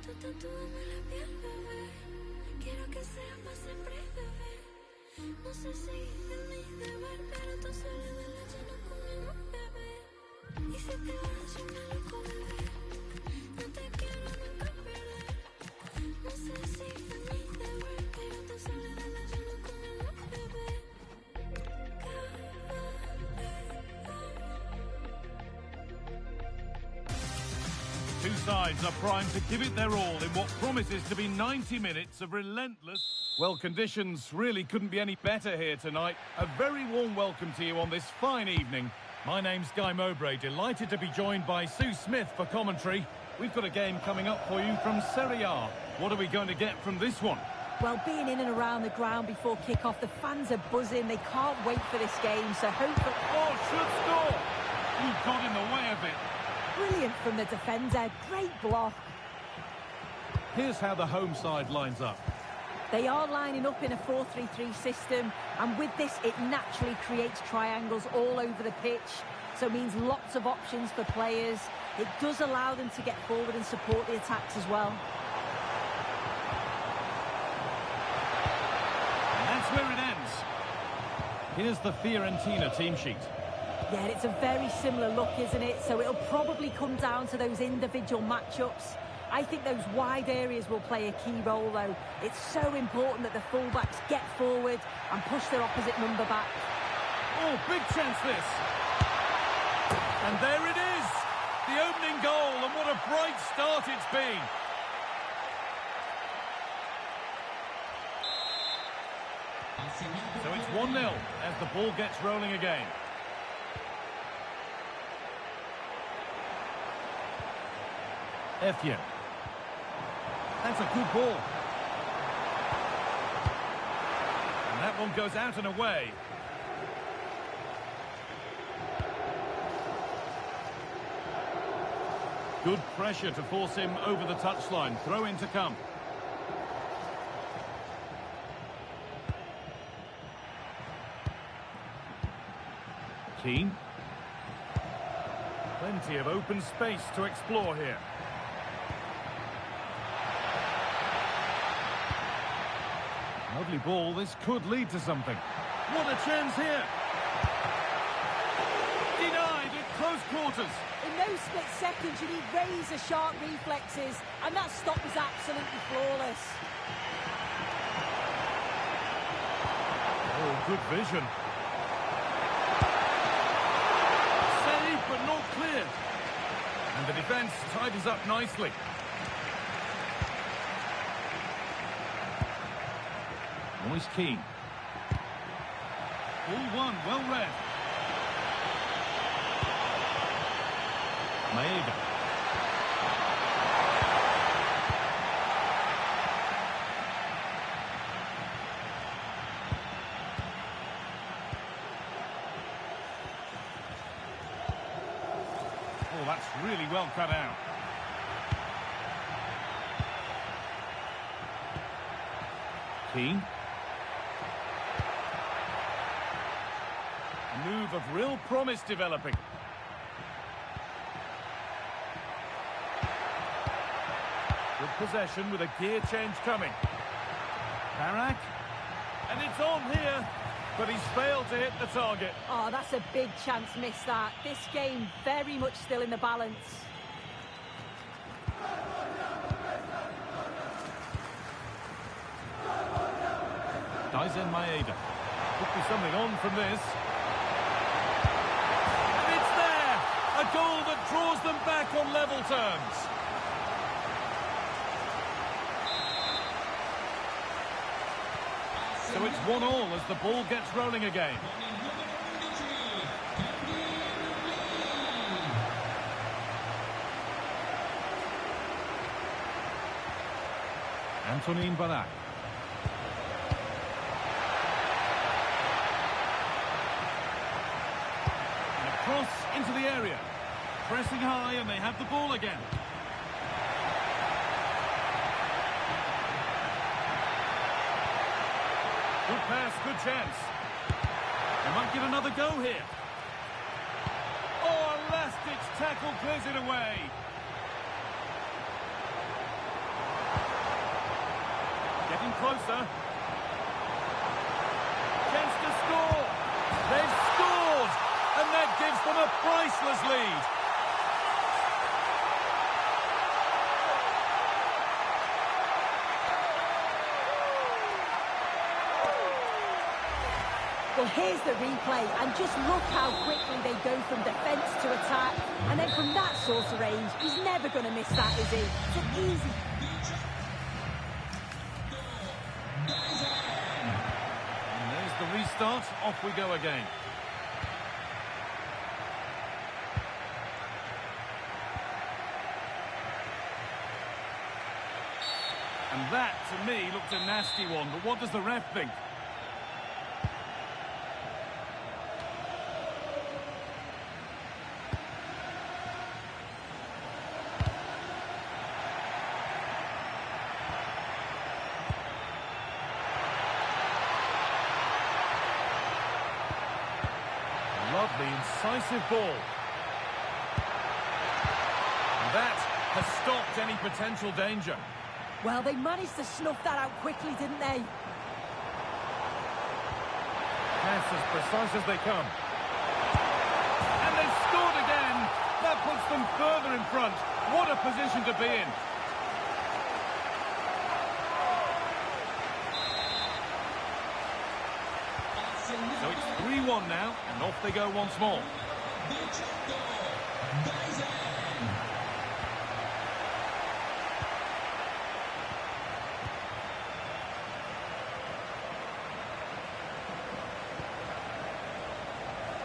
Tú tatúame la piel, bebé. Quiero que sea para siempre, bebé. No sé si es mi deber, pero tu soledad la lleno conmigo, bebé. Y si te vas, yo me aloco, bebé. No te quiero nunca perder. No sé si es mi deber, pero tu soledad la lleno conmigo, bebé. Two sides are primed to give it their all in what promises to be 90 minutes of relentless... Well, conditions really couldn't be any better here tonight. A very warm welcome to you on this fine evening. My name's Guy Mowbray, delighted to be joined by Sue Smith for commentary. We've got a game coming up for you from Serie A. What are we going to get from this one? Well, being in and around the ground before kick-off, the fans are buzzing. They can't wait for this game, so hopefully... Oh, should score! You got in the way of it. Brilliant from the defender. Great block. Here's how the home side lines up. They are lining up in a 4-3-3 system, and with this, it naturally creates triangles all over the pitch, so it means lots of options for players. It does allow them to get forward and support the attacks as well. And that's where it ends. Here's the Fiorentina team sheet. Yeah, it's a very similar look, isn't it? So it'll probably come down to those individual matchups. I think those wide areas will play a key role, though. It's so important that the fullbacks get forward and push their opposite number back. Oh, big chance this. And there it is. The opening goal, and what a bright start it's been. So it's 1-0 as the ball gets rolling again. Etienne. That's a good ball. And that one goes out and away. Good pressure to force him over the touchline. Throw in to come. Keane. Plenty of open space to explore here. Lovely ball, this could lead to something. What a chance here! Denied at close quarters. In those split seconds, you need razor-sharp reflexes, and that stop was absolutely flawless. Oh, good vision. Save, but not clear. And the defence tidies up nicely. Moise Keane. All one, well read. Maeda. Oh, that's really well cut out. Keane. Move of real promise developing. Good possession with a gear change coming. Barak. And it's on here, but he's failed to hit the target. Oh, that's a big chance missed that. This game very much still in the balance. Daizen Maeda. Could be something on from this. A goal that draws them back on level terms. So it's 1-1 as the ball gets rolling again. Antonin Barak. And a cross into the area. Pressing high, and they have the ball again. Good pass, good chance. They might get another go here. Oh, a last-ditch tackle clears it away. getting closer. Chance to score. They've scored, and that gives them a priceless lead. Well, here's the replay, and just look how quickly they go from defence to attack. And then from that sort of range, he's never going to miss that, is he? It's an easy... And there's the restart. Off we go again. And that, to me, looked a nasty one. But what does the ref think? Lovely, incisive ball. And that has stopped any potential danger. Well, they managed to snuff that out quickly, didn't they? Pass as precise as they come. And they've scored again. That puts them further in front. What a position to be in. So it's 3-1 now, and off they go once more.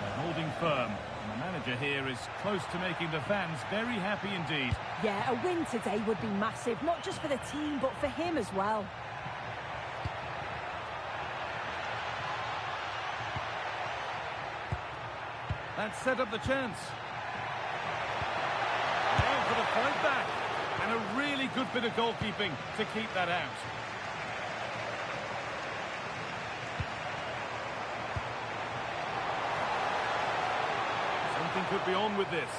They're holding firm, and the manager here is close to making the fans very happy indeed. Yeah, a win today would be massive, not just for the team, but for him as well. That set up the chance. Now for the fight back. And a really good bit of goalkeeping to keep that out. Something could be on with this.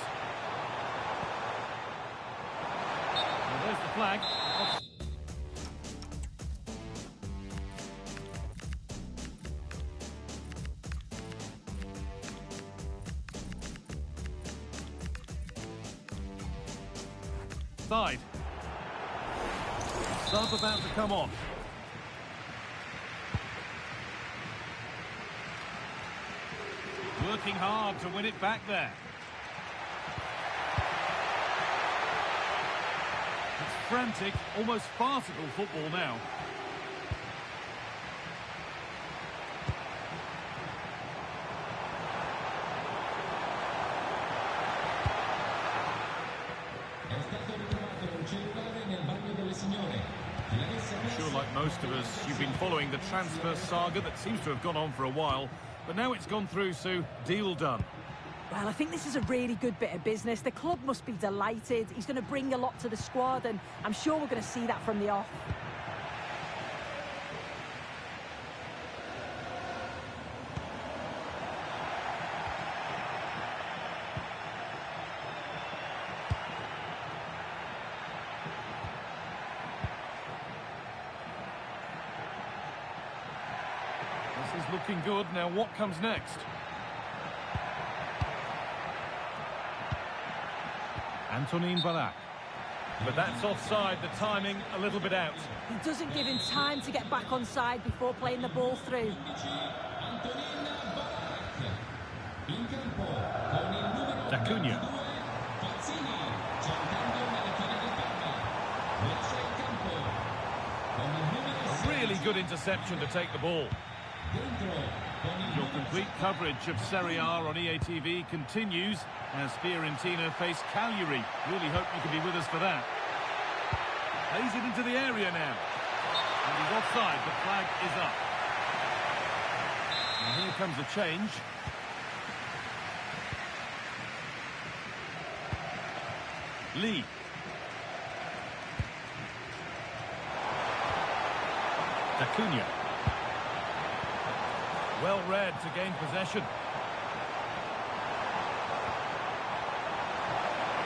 Well, there's the flag. Side. Sub about to come on. Working hard to win it back there. It's frantic, almost farcical football now. I'm sure, like most of us, you've been following the transfer saga that seems to have gone on for a while, but now it's gone through, Sue. Deal done. Well, I think this is a really good bit of business. The club must be delighted. He's going to bring a lot to the squad, and I'm sure we're going to see that from the off. This is looking good. Now what comes next? Antonin Barak. But that's offside. The timing a little bit out. He doesn't give him time to get back on side before playing the ball through. D'Acunha. A really good interception to take the ball. Your complete coverage of Serie A on EA TV continues as Fiorentina face Cagliari. Really hope you can be with us for that. Plays it into the area now. And he's offside. The flag is up. And here comes a change. Lee. D'Acunha. Well read to gain possession.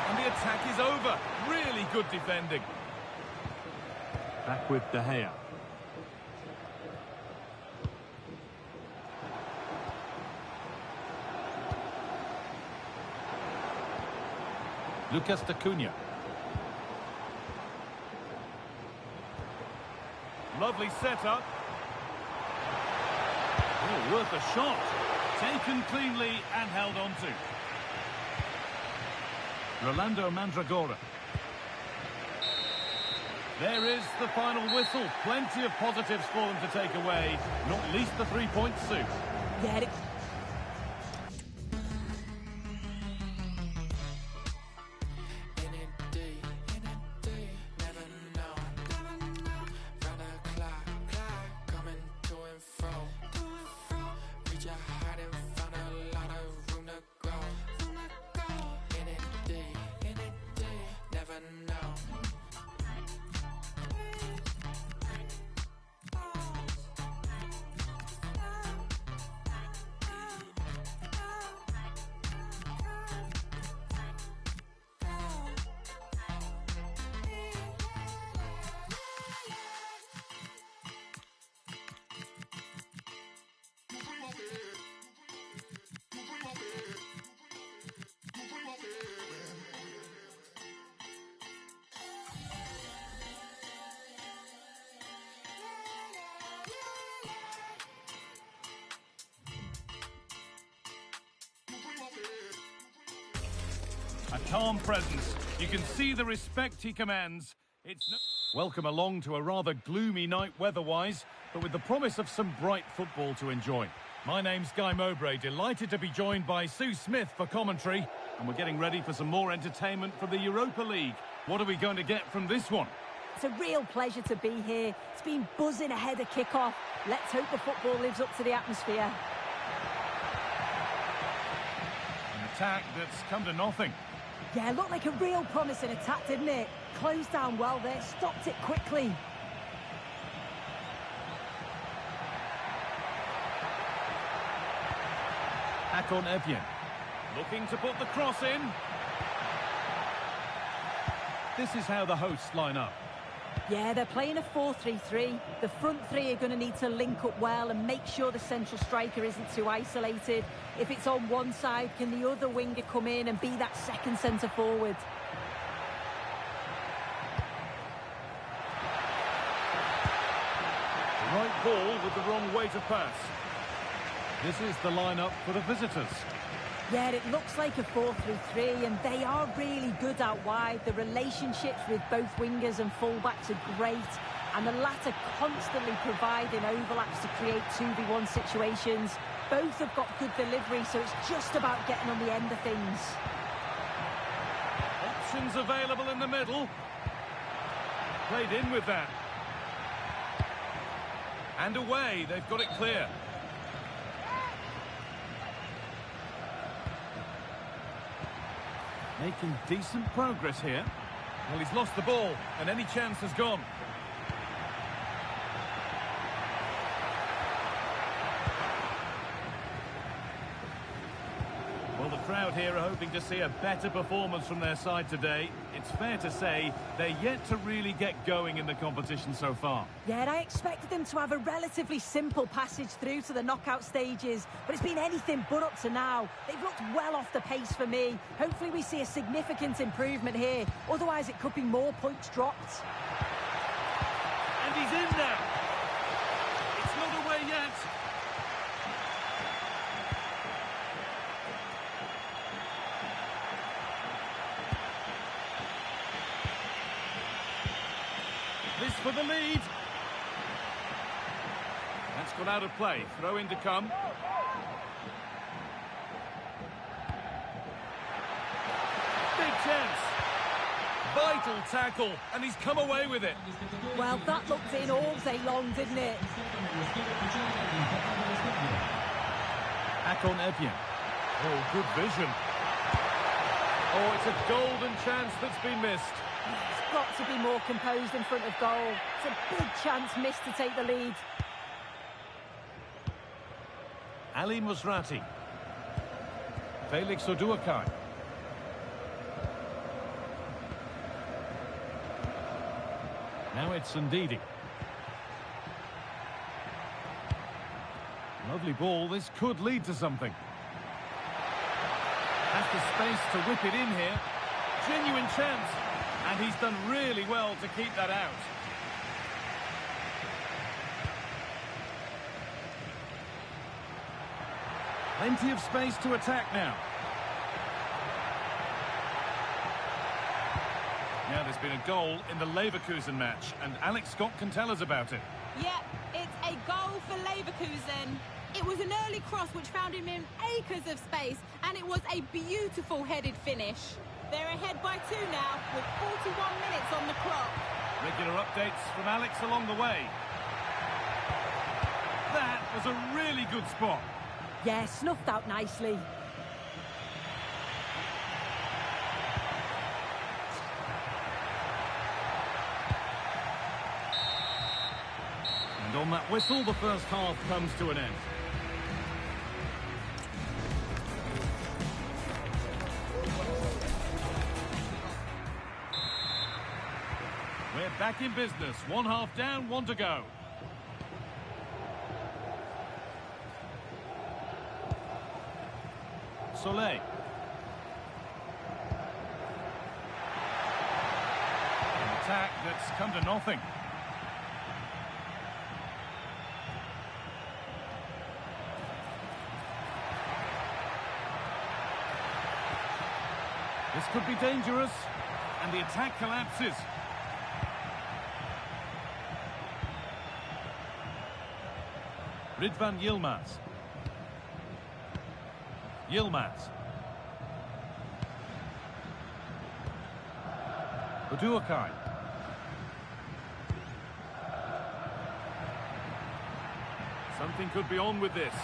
And the attack is over. Really good defending. Back with De Gea. Lucas Acuna. Lovely setup. Oh, worth a shot. Taken cleanly and held on to. Rolando Mandragora. There is the final whistle. Plenty of positives for them to take away. Not least the 3 points soon. Yeah, a calm presence. You can see the respect he commands. It's no... Welcome along to a rather gloomy night weather-wise, but with the promise of some bright football to enjoy. My name's Guy Mowbray, delighted to be joined by Sue Smith for commentary, and we're getting ready for some more entertainment from the Europa League. What are we going to get from this one? it's a real pleasure to be here. It's been buzzing ahead of kick-off. Let's hope the football lives up to the atmosphere. An attack that's come to nothing. Yeah, looked like a real promising attack, didn't it? Closed down well there, stopped it quickly. Hakan Evjen. Looking to put the cross in. This is how the hosts line up. Yeah, they're playing a 4-3-3. The front three are going to need to link up well and make sure the central striker isn't too isolated. If it's on one side, can the other winger come in and be that second centre forward? The right ball with the wrong way to pass. This is the lineup for the visitors. Yeah, it looks like a 4-3-3, and they are really good out wide. The relationships with both wingers and fullbacks are great, and the latter constantly providing overlaps to create 2v1 situations. Both have got good delivery, so it's just about getting on the end of things. Options available in the middle. Played in with that. And away, they've got it clear. Making decent progress here. Well, he's lost the ball, and any chance has gone. Well, the crowd here are hoping to see a better performance from their side today. It's fair to say they're yet to really get going in the competition so far. Yeah, I expected them to have a relatively simple passage through to the knockout stages, but it's been anything but up to now. They've looked well off the pace for me. Hopefully we see a significant improvement here, otherwise it could be more points dropped. And he's in now. It's not away yet. This for the lead. That's gone out of play. Throw in to come. Big chance. Vital tackle, and he's come away with it. Well, that looked in all day long, didn't it? Hakan Evjen. Oh, good vision. Oh, it's a golden chance that's been missed. He's got to be more composed in front of goal. It's a big chance missed to take the lead. Ali Musrati. Felix Oduakai. Now it's Ndidi. Lovely ball. This could lead to something. Has the space to whip it in here. genuine chance. And he's done really well to keep that out. Plenty of space to attack now. Now there's been a goal in the Leverkusen match, and Alex Scott can tell us about it. Yeah, it's a goal for Leverkusen. It was an early cross which found him in acres of space, and it was a beautiful headed finish. They're ahead by 2 now, with 41 minutes on the clock. Regular updates from Alex along the way. That was a really good spot. Yeah, snuffed out nicely. And on that whistle, the first half comes to an end. We're back in business. 1 half down, 1 to go. Soleil. An attack that's come to nothing. This could be dangerous, and the attack collapses. Ridvan Yilmaz. Yilmaz. Uduokai. Something could be on with this.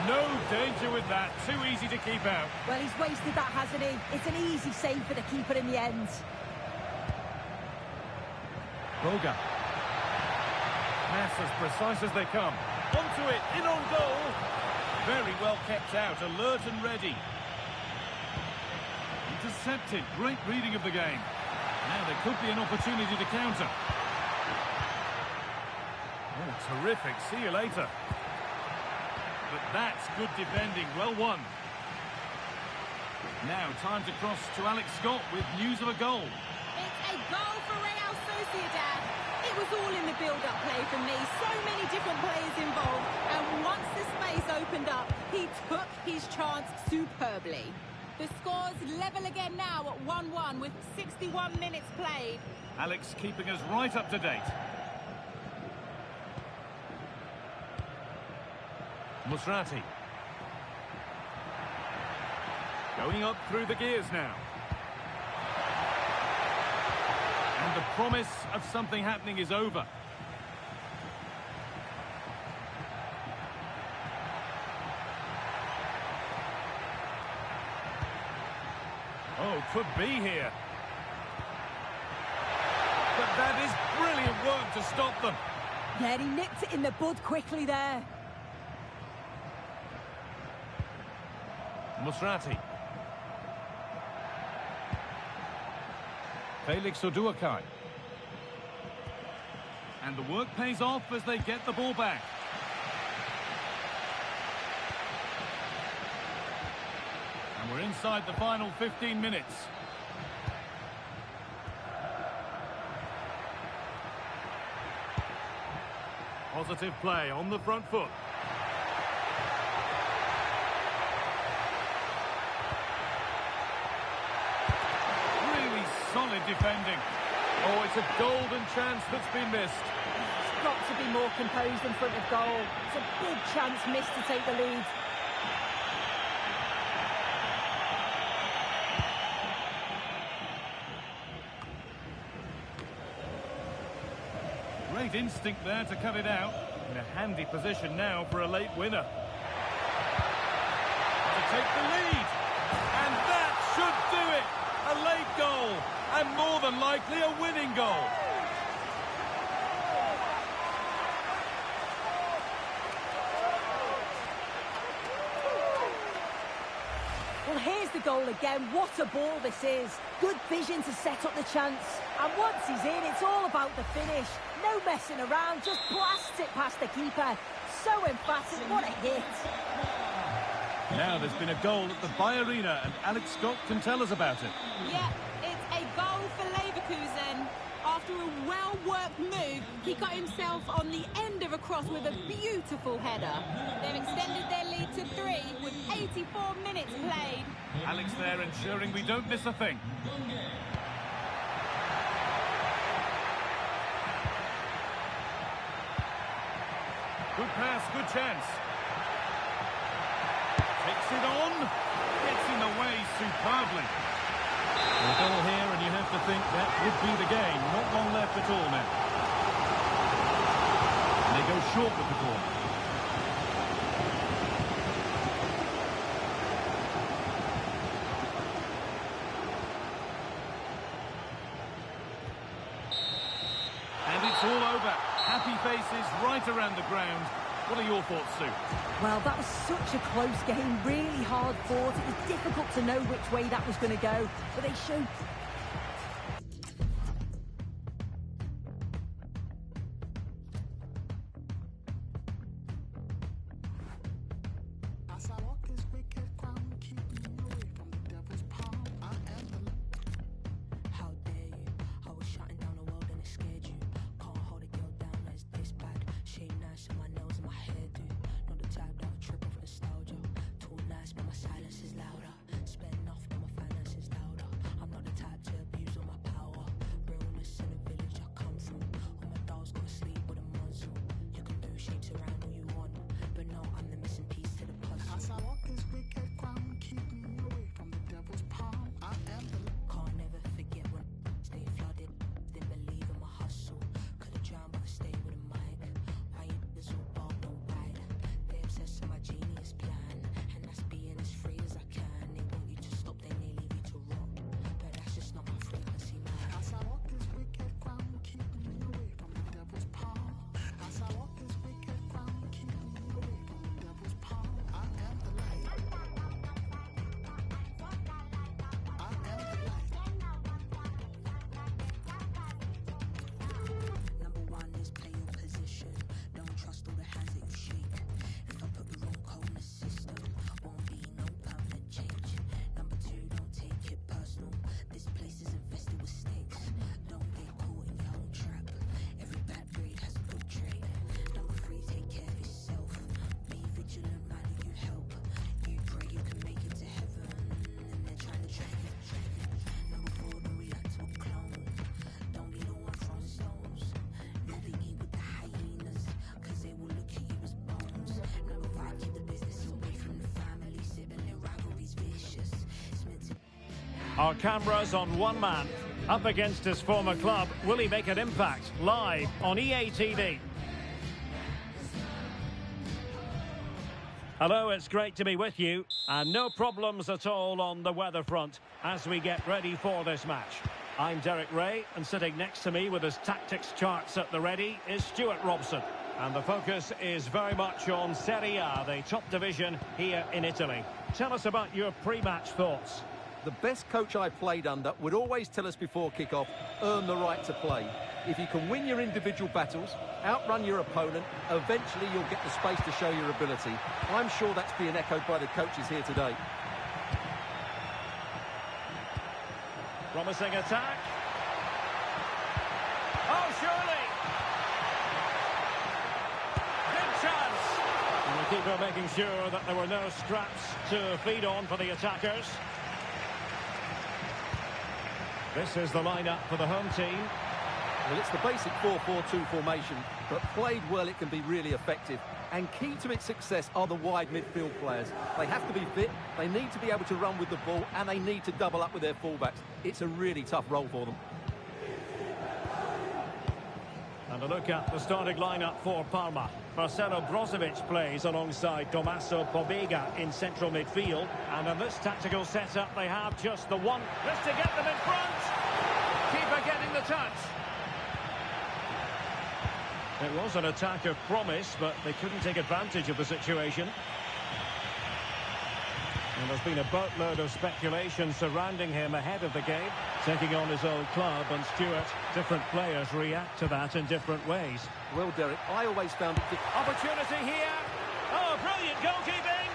No danger with that. Too easy to keep out. Well, he's wasted that, hasn't he? It's an easy save for the keeper in the end. Boga. Pass as precise as they come. Onto it, in on goal. Very well kept out, alert and ready. Intercepted, great reading of the game. Now there could be an opportunity to counter. Oh, terrific, see you later. But that's good defending, well won. Now time to cross to Alex Scott with news of a goal. It's a goal for Real Sociedad. It was all in the build-up play from me. So many different players involved. And once the space opened up, he took his chance superbly. The score's level again now at 1-1 with 61 minutes played. Alex keeping us right up to date. Musrati. Going up through the gears now. And the promise of something happening is over. Oh, could be here. But that is brilliant work to stop them. Yeah, he nipped it in the bud quickly there. Musrati. Felix Uduokai. And the work pays off as they get the ball back. And we're inside the final 15 minutes. Positive play on the front foot. Solid defending. Oh, it's a golden chance that's been missed. He's got to be more composed in front of goal. It's a big chance missed to take the lead. Great instinct there to cut it out. In a handy position now for a late winner. To take the lead. And that should do it. A late goal. And more than likely a winning goal. Well, here's the goal again. What a ball this is. Good vision to set up the chance. And once he's in, it's all about the finish. No messing around, just blasts it past the keeper. So emphatic, what a hit. Now there's been a goal at the Bay Arena, and Alex Scott can tell us about it. Yeah, it's a goal for Leverkusen. After a well-worked move, he got himself on the end of a cross with a beautiful header. They've extended their lead to 3 with 84 minutes played. Alex there ensuring we don't miss a thing. Good pass, good chance. Takes it on. Gets in the way superbly. A goal here, and you have to think that would be the game. Not long left at all now. And they go short with the ball. And it's all over. Happy faces right around the ground. What are your thoughts, Sue? Well, that was such a close game, really hard fought. It was difficult to know which way that was going to go, but they showed... Our cameras on one man, up against his former club. Will he make an impact? Live on EA TV. Hello, it's great to be with you. And no problems at all on the weather front as we get ready for this match. I'm Derek Ray, and sitting next to me with his tactics charts at the ready is Stuart Robson. And the focus is very much on Serie A, the top division here in Italy. Tell us about your pre-match thoughts. The best coach I played under would always tell us before kick-off, earn the right to play. If you can win your individual battles, outrun your opponent, eventually you'll get the space to show your ability. I'm sure that's being echoed by the coaches here today. Promising attack. Oh, surely! Good chance! And the keeper making sure that there were no scraps to feed on for the attackers. This is the lineup for the home team. Well, it's the basic 4-4-2 formation, but played well it can be really effective. And key to its success are the wide midfield players. They have to be fit, they need to be able to run with the ball, and they need to double up with their fullbacks. It's a really tough role for them. And a look at the starting lineup for Parma. Marcelo Brozovic plays alongside Tommaso Pobega in central midfield. And in this tactical setup, they have just the one. This to get them in front. Keeper getting the touch. It was an attack of promise, but they couldn't take advantage of the situation. And there's been a boatload of speculation surrounding him ahead of the game, taking on his old club. And Stuart, different players react to that in different ways. Well, Derek, I always found it... Opportunity here. Oh, brilliant goalkeeping.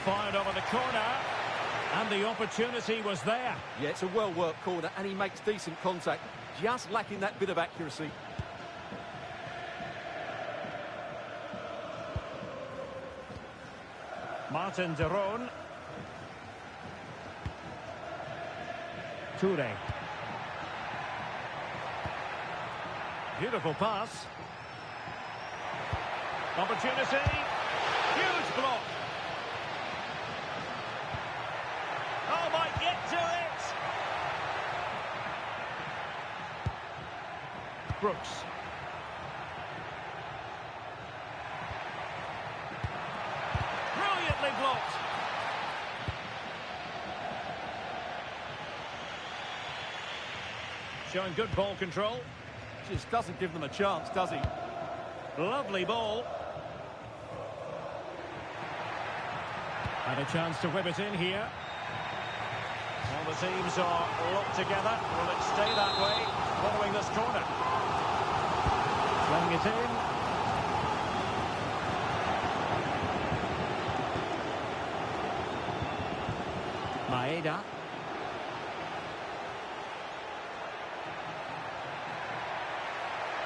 fired over the corner. And the opportunity was there. Yeah, it's a well-worked corner, and he makes decent contact. Just lacking that bit of accuracy. Martin de Roon. Toure. Beautiful pass. Opportunity. Huge block. Oh, might get to it. Brooks. Brilliantly blocked. Showing good ball control. Just doesn't give them a chance, does he? Lovely ball. And a chance to whip it in here. Well, the teams are locked together. Will it stay that way following this corner? Playing it in. Maeda.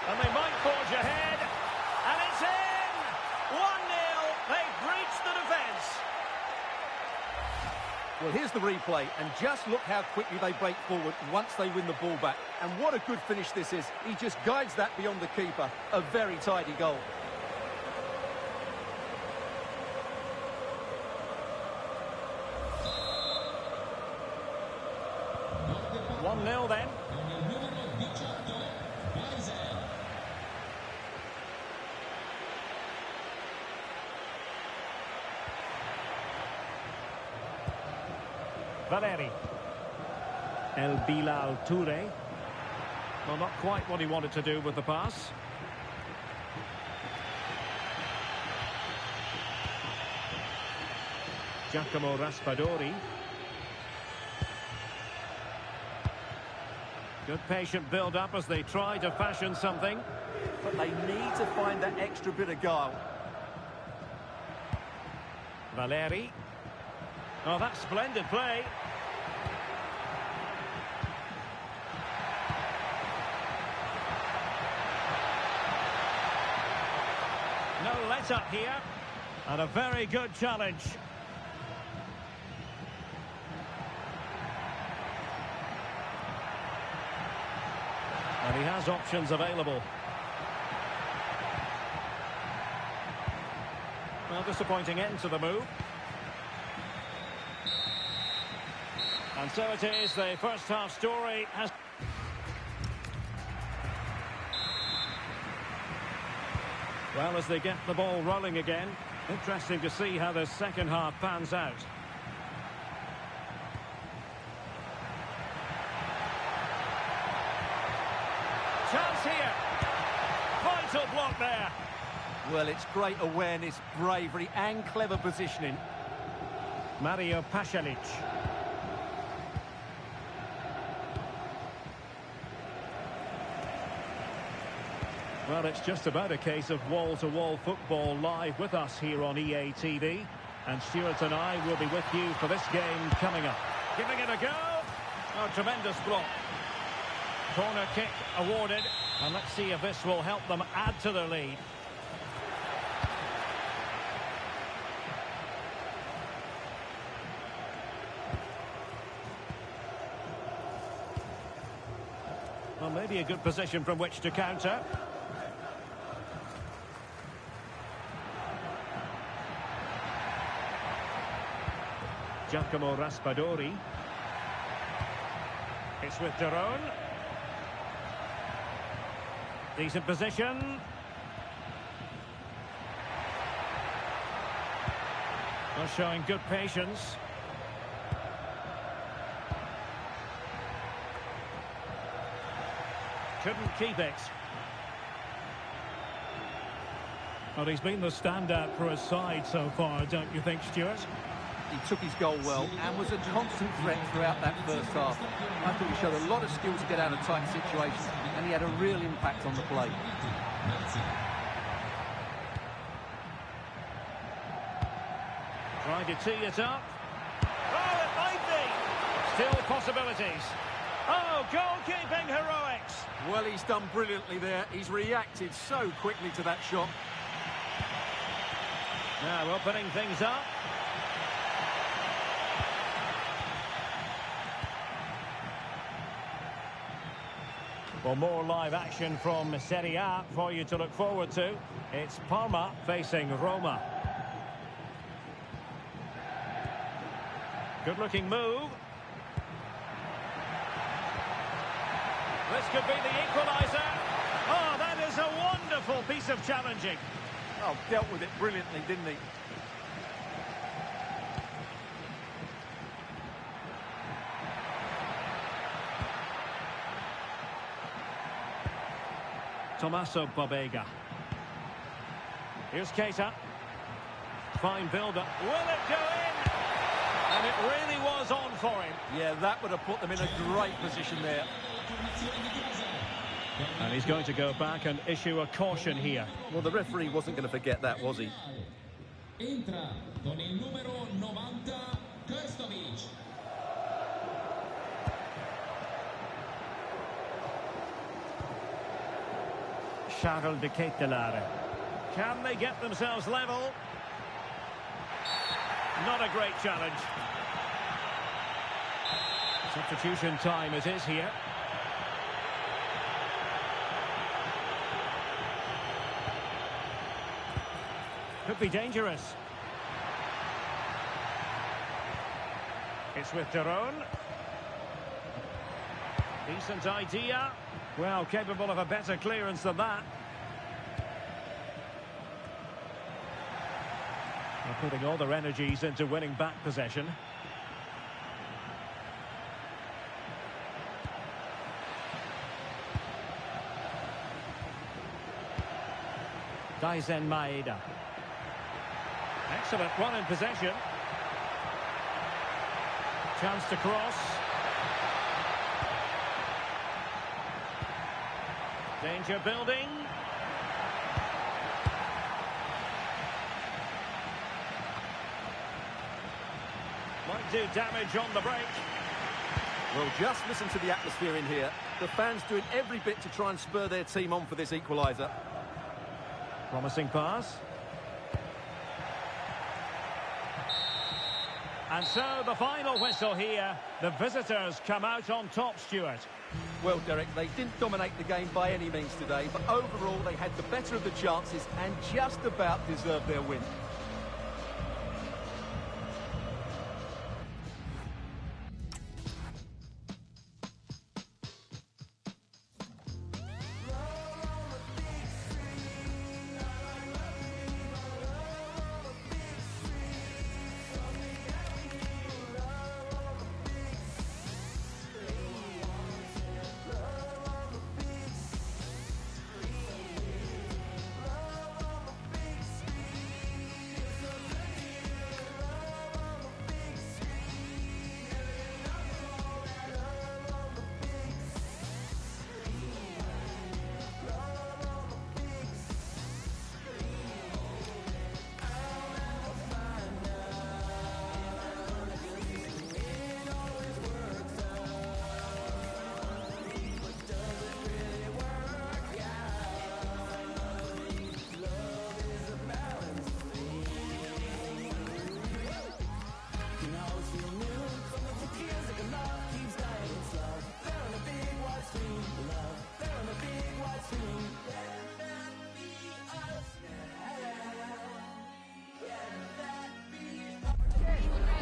And they might forge ahead. And it's in! 1-0. They've breached the defence. Well, here's the replay, and just look how quickly they break forward once they win the ball back. And what a good finish this is. He just guides that beyond the keeper. A very tidy goal. Nil then. Valeri. El Bilal Toure. Well, not quite what he wanted to do with the pass. Giacomo Raspadori. Good patient build-up as they try to fashion something. But they need to find that extra bit of guile. Valeri. Oh, that's splendid play. No let-up here. And a very good challenge. And he has options available. Well, disappointing end to the move. And so it is, the first half story has... Well, as they get the ball rolling again, interesting to see how the second half pans out. Chance here. Vital block there. Well, it's great awareness, bravery and clever positioning. Mario Pasalic. Well, it's just about a case of wall-to-wall football live with us here on EA TV. And Stuart and I will be with you for this game coming up. Giving it a go. Oh, tremendous block. Corner kick awarded. And let's see if this will help them add to their lead. Well, maybe a good position from which to counter. Giacomo Raspadori. It's with de Roon. Decent position. Well, showing good patience. Couldn't keep it. Well, he's been the standout for his side so far, don't you think, Stuart? He took his goal well and was a constant threat throughout that first half. I thought he showed a lot of skill to get out of tight situations, and he had a real impact on the play. Trying to tee it up. Oh, it might be. Still possibilities. Oh, goalkeeping heroics. Well, he's done brilliantly there. He's reacted so quickly to that shot. Now opening things up. For more live action from Serie A for you to look forward to, it's Parma facing Roma. Good looking move. This could be the equaliser. Oh, that is a wonderful piece of challenging. Oh, dealt with it brilliantly, didn't he? Tommaso Pobega. Here's Keita. Fine build-up. Will it go in? And it really was on for him. Yeah, that would have put them in a great position there. And he's going to go back and issue a caution here. Well, the referee wasn't going to forget that, was he? Entra con il numero 90 Krstovic. Charles de Ketelaere. Can they get themselves level? Not a great challenge. Substitution time it is here. Could be dangerous. It's with Deron. Decent idea. Well, capable of a better clearance than that. They're putting all their energies into winning back possession. Daizen Maeda. Excellent one in possession. Chance to cross. Danger building. Might do damage on the break. Well, just listen to the atmosphere in here. The fans doing every bit to try and spur their team on for this equaliser. Promising pass. And so the final whistle here. The visitors come out on top, Stuart. Well, Derek, they didn't dominate the game by any means today, but overall they had the better of the chances and just about deserved their win.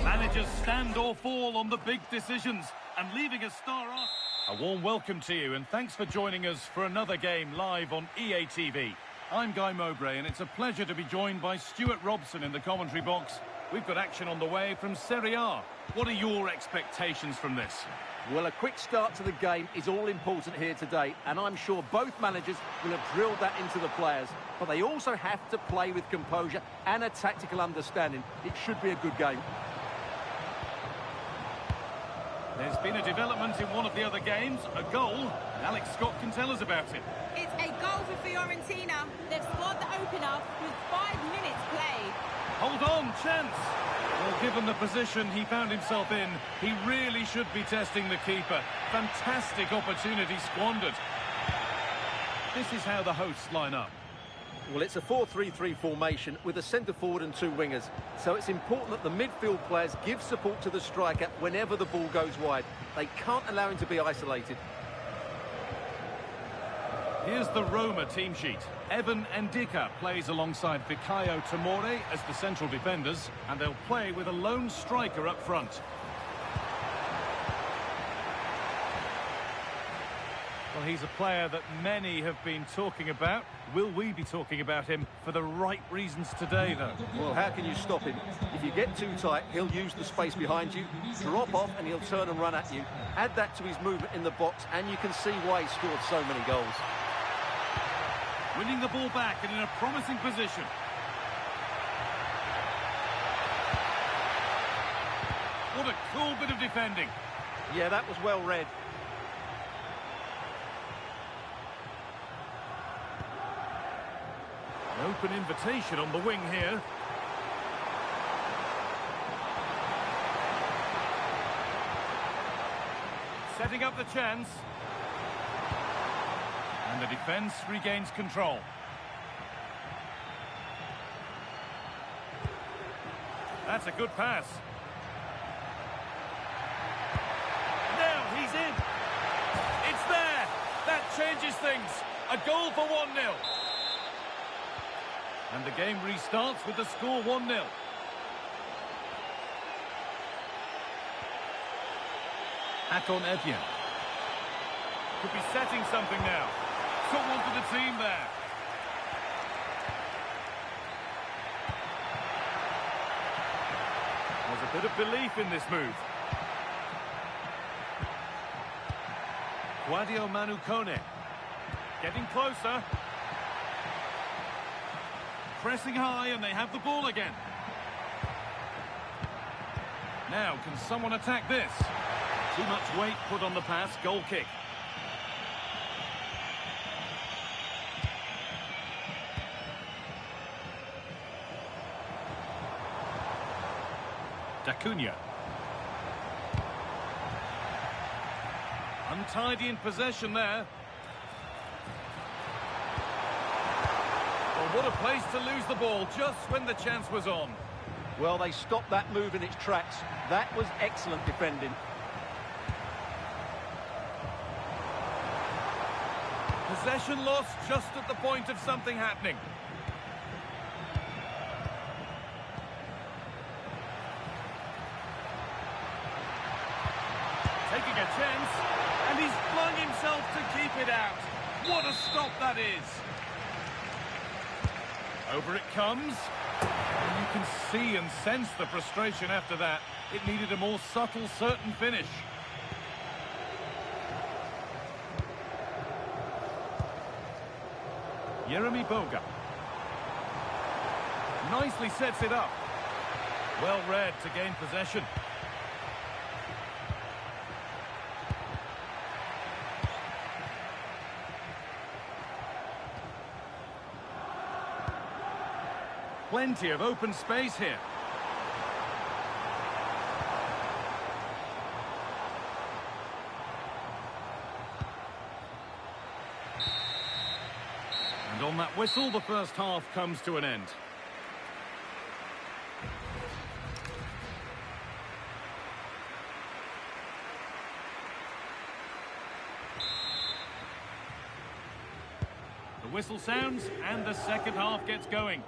Managers stand or fall on the big decisions, and leaving a star off. A warm welcome to you, and thanks for joining us for another game live on EA TV. I'm Guy Mowbray, and it's a pleasure to be joined by Stuart Robson in the commentary box. We've got action on the way from Serie A. What are your expectations from this? Well, a quick start to the game is all important here today, and I'm sure both managers will have drilled that into the players. But they also have to play with composure and a tactical understanding. It should be a good game. There's been a development in one of the other games, a goal, and Alex Scott can tell us about it. It's a goal for Fiorentina. They've scored the opener with 5 minutes played. Hold on, chance. Well, given the position he found himself in, he really should be testing the keeper. Fantastic opportunity squandered. This is how the hosts line up. Well, it's a 4-3-3 formation with a centre-forward and two wingers. So it's important that the midfield players give support to the striker whenever the ball goes wide. They can't allow him to be isolated. Here's the Roma team sheet. Evan Ndicka plays alongside Fikayo Tomori as the central defenders, and they'll play with a lone striker up front. Well, he's a player that many have been talking about. Will we be talking about him for the right reasons today, though? Well, how can you stop him? If you get too tight, he'll use the space behind you, drop off, and he'll turn and run at you. Add that to his movement in the box, and you can see why he scored so many goals. Winning the ball back and in a promising position. What a cool bit of defending. Yeah, that was well read. An open invitation on the wing here. Setting up the chance. And the defence regains control. That's a good pass. Now he's in. It's there. That changes things. A goal for 1-0. And the game restarts with the score 1-0. Akon Evian. Could be setting something now. Took one for the team there. There's a bit of belief in this move. Guadio Manu Kone. Getting closer. Pressing high, and they have the ball again. Now, can someone attack this? Too much weight put on the pass, goal kick. D'Acunha. Untidy in possession there. Well, what a place to lose the ball just when the chance was on. Well, they stopped that move in its tracks. That was excellent defending. Possession lost just at the point of something happening. Taking a chance, and he's flung himself to keep it out. What a stop that is. Over it comes. And you can see and sense the frustration after that. It needed a more subtle, certain finish. Jeremy Boga. Nicely sets it up. Well read to gain possession. Plenty of open space here. And on that whistle, the first half comes to an end. The whistle sounds, and the second half gets going.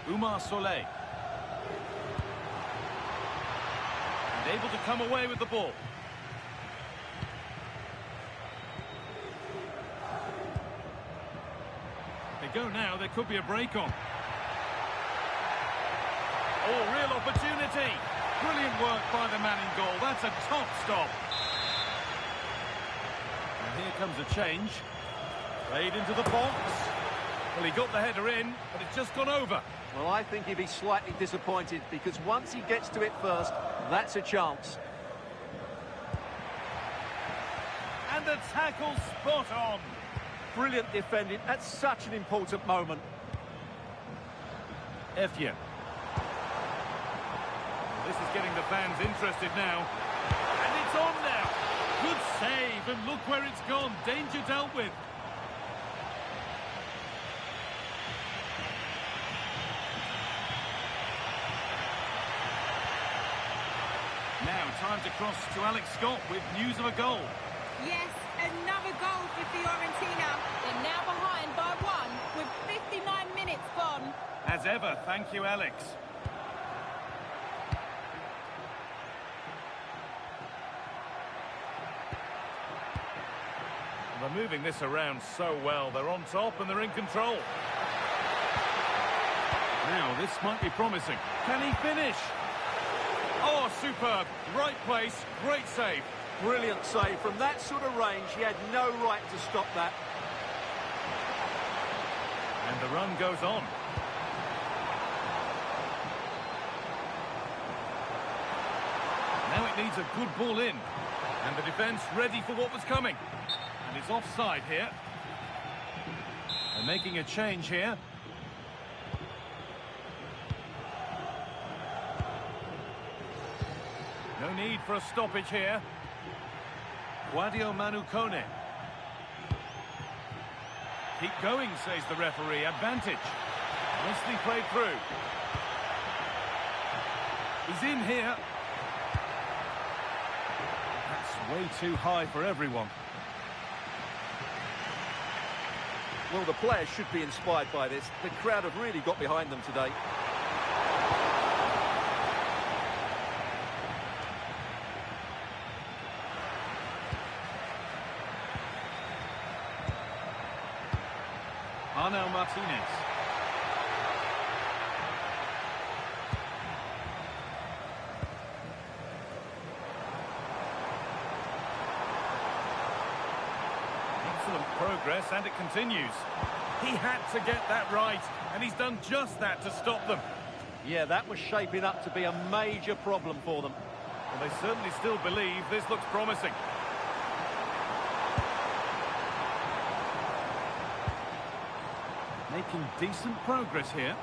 Oumar Soleil. And able to come away with the ball. They go now, there could be a break on. Oh, real opportunity. Brilliant work by the man in goal. That's a top stop. And here comes a change. Played into the box. Well, he got the header in, but it's just gone over. Well, I think he'd be slightly disappointed because once he gets to it first, that's a chance. the tackle spot on. Brilliant defending at such an important moment. Effian. This is getting the fans interested now. And it's on now. Good save, and look where it's gone. Danger dealt with. Now, time to cross to Alex Scott with news of a goal. Yes, another goal for Fiorentina. They're now behind by 1 with 59 minutes gone. As ever, thank you, Alex. They're moving this around so well. They're on top and they're in control. Now, this might be promising. Can he finish? Oh, superb. Right place, great save. Brilliant save. From that sort of range, he had no right to stop that. And the run goes on. Now it needs a good ball in. And the defence ready for what was coming. And it's offside here. They're making a change here. No need for a stoppage here. Guadio Manu Kone. Keep going, says the referee. Advantage. Nicely played through. He's in here. That's way too high for everyone. Well, the players should be inspired by this. The crowd have really got behind them today. Arnau Martinez. Excellent progress, and it continues. He had to get that right, and he's done just that to stop them. Yeah, that was shaping up to be a major problem for them. Well, they certainly still believe this looks promising. Making decent progress here.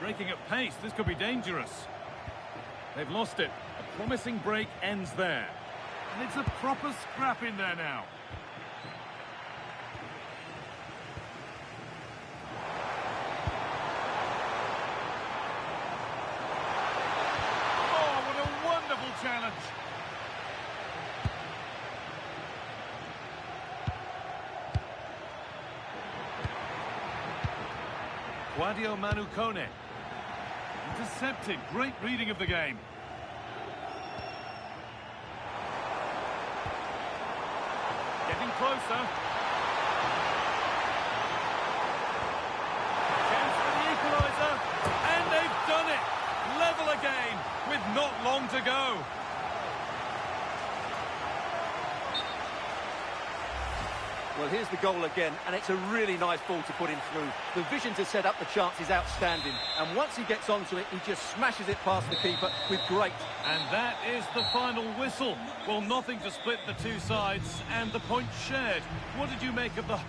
Breaking at pace, this could be dangerous. They've lost it. A promising break ends there. And it's a proper scrap in there now. Oh, what a wonderful challenge. Guadio Manu Kone. Intercepted. Great reading of the game. Getting closer. Chance for the equaliser. And they've done it. Level again with not long to go. Well, here's the goal again, and it's a really nice ball to put him through. The vision to set up the chance is outstanding, and once he gets onto it, he just smashes it past the keeper with grace. And that is the final whistle. Well, nothing to split the two sides, and the point shared. What did you make of the...